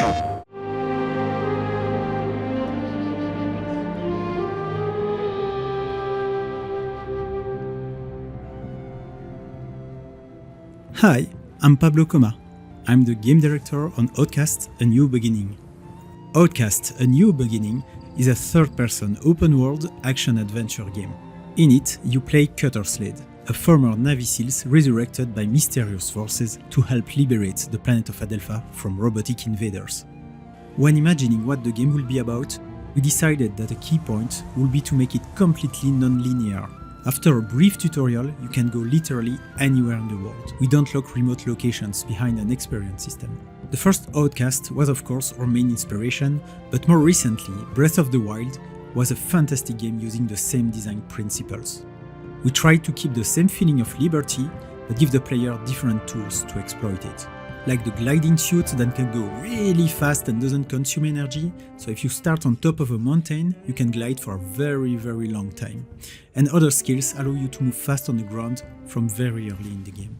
Hi, I'm Pablo Coma. I'm the game director on Outcast, A New Beginning. Outcast, A New Beginning is a third-person open-world action-adventure game. In it, you play Cutter Slade, a former Navy SEAL resurrected by mysterious forces to help liberate the planet of Adelpha from robotic invaders. When imagining what the game will be about, we decided that a key point would be to make it completely non-linear. After a brief tutorial, you can go literally anywhere in the world. We don't lock remote locations behind an experience system. The first Outcast was of course our main inspiration, but more recently, Breath of the Wild was a fantastic game using the same design principles. We tried to keep the same feeling of liberty, but give the player different tools to exploit it. Like the gliding suit that can go really fast and doesn't consume energy, so if you start on top of a mountain, you can glide for a very long time. And other skills allow you to move fast on the ground from very early in the game.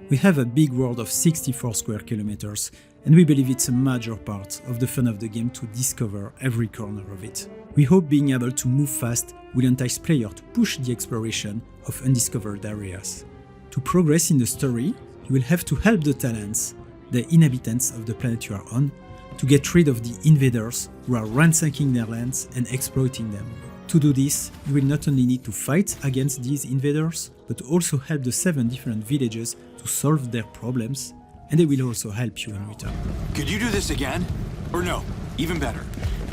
We have a big world of 64 square kilometers, and we believe it's a major part of the fun of the game to discover every corner of it. We hope being able to move fast will entice players to push the exploration of undiscovered areas. To progress in the story, you will have to help the Talents, the inhabitants of the planet you are on, to get rid of the invaders who are ransacking their lands and exploiting them. To do this, you will not only need to fight against these invaders, but also help the 7 different villages to solve their problems, and they will also help you in return. Could you do this again? Or no, even better,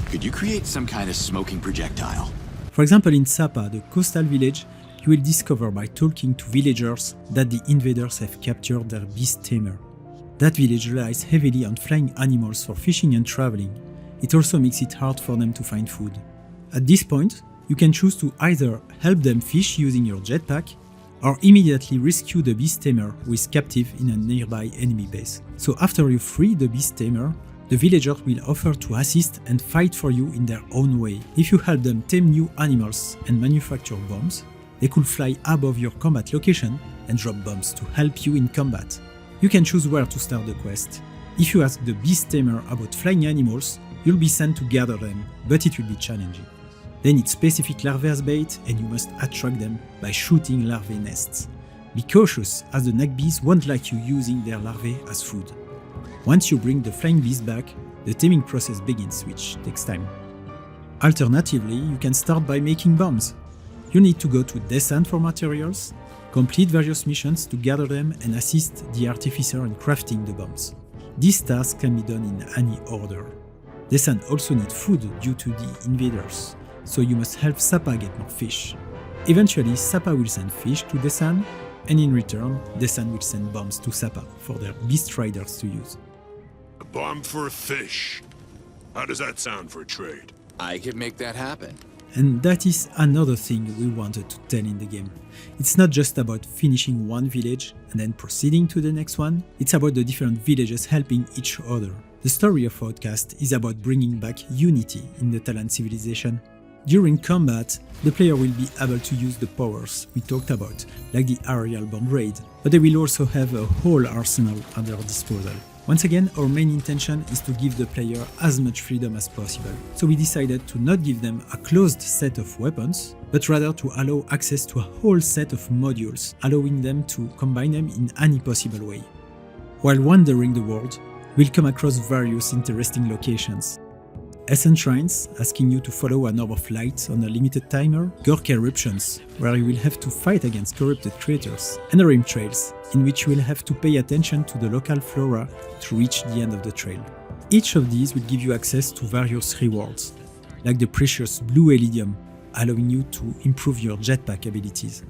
could you create some kind of smoking projectile? For example, in Sapa, the coastal village, you will discover by talking to villagers that the invaders have captured their beast tamer. That village relies heavily on flying animals for fishing and traveling. It also makes it hard for them to find food. At this point, you can choose to either help them fish using your jetpack, or immediately rescue the beast tamer who is captive in a nearby enemy base. So after you free the beast tamer, the villagers will offer to assist and fight for you in their own way. If you help them tame new animals and manufacture bombs, they could fly above your combat location and drop bombs to help you in combat. You can choose where to start the quest. If you ask the beast tamer about flying animals, you'll be sent to gather them, but it will be challenging. They need specific larvae as bait, and you must attract them by shooting larvae nests. Be cautious, as the neck bees won't like you using their larvae as food. Once you bring the flying bees back, the taming process begins, which takes time. Alternatively, you can start by making bombs. You need to go to Descent for materials, complete various missions to gather them and assist the artificer in crafting the bombs. These tasks can be done in any order. Descent also need food due to the invaders, so you must help Sapa get more fish. Eventually, Sapa will send fish to Descent, and in return, Descent will send bombs to Sapa for their beast riders to use. A bomb for a fish. How does that sound for a trade? I could make that happen. And that is another thing we wanted to tell in the game. It's not just about finishing one village and then proceeding to the next one, it's about the different villages helping each other. The story of Outcast is about bringing back unity in the Talent civilization. During combat, the player will be able to use the powers we talked about, like the aerial bomb raid, but they will also have a whole arsenal at their disposal. Once again, our main intention is to give the player as much freedom as possible, so we decided to not give them a closed set of weapons, but rather to allow access to a whole set of modules, allowing them to combine them in any possible way. While wandering the world, we'll come across various interesting locations. Essence Shrines, asking you to follow an orb of light on a limited timer, Gork Eruptions, where you will have to fight against corrupted creatures, and Rim Trails, in which you will have to pay attention to the local flora to reach the end of the trail. Each of these will give you access to various rewards, like the precious blue Elydium, allowing you to improve your jetpack abilities.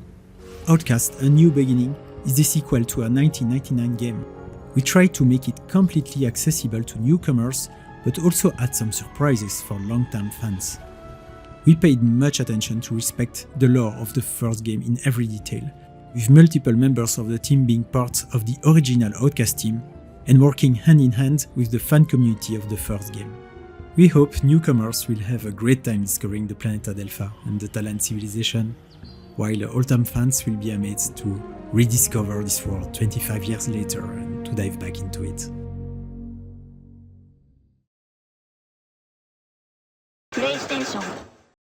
Outcast: A New Beginning is the sequel to a 1999 game. We tried to make it completely accessible to newcomers, but also add some surprises for long-term fans. We paid much attention to respect the lore of the first game in every detail, with multiple members of the team being part of the original Outcast team and working hand in hand with the fan community of the first game. We hope newcomers will have a great time discovering the planet Adelpha and the Talent civilization, while old-time fans will be amazed to rediscover this world 25 years later and to dive back into it. プレイステーション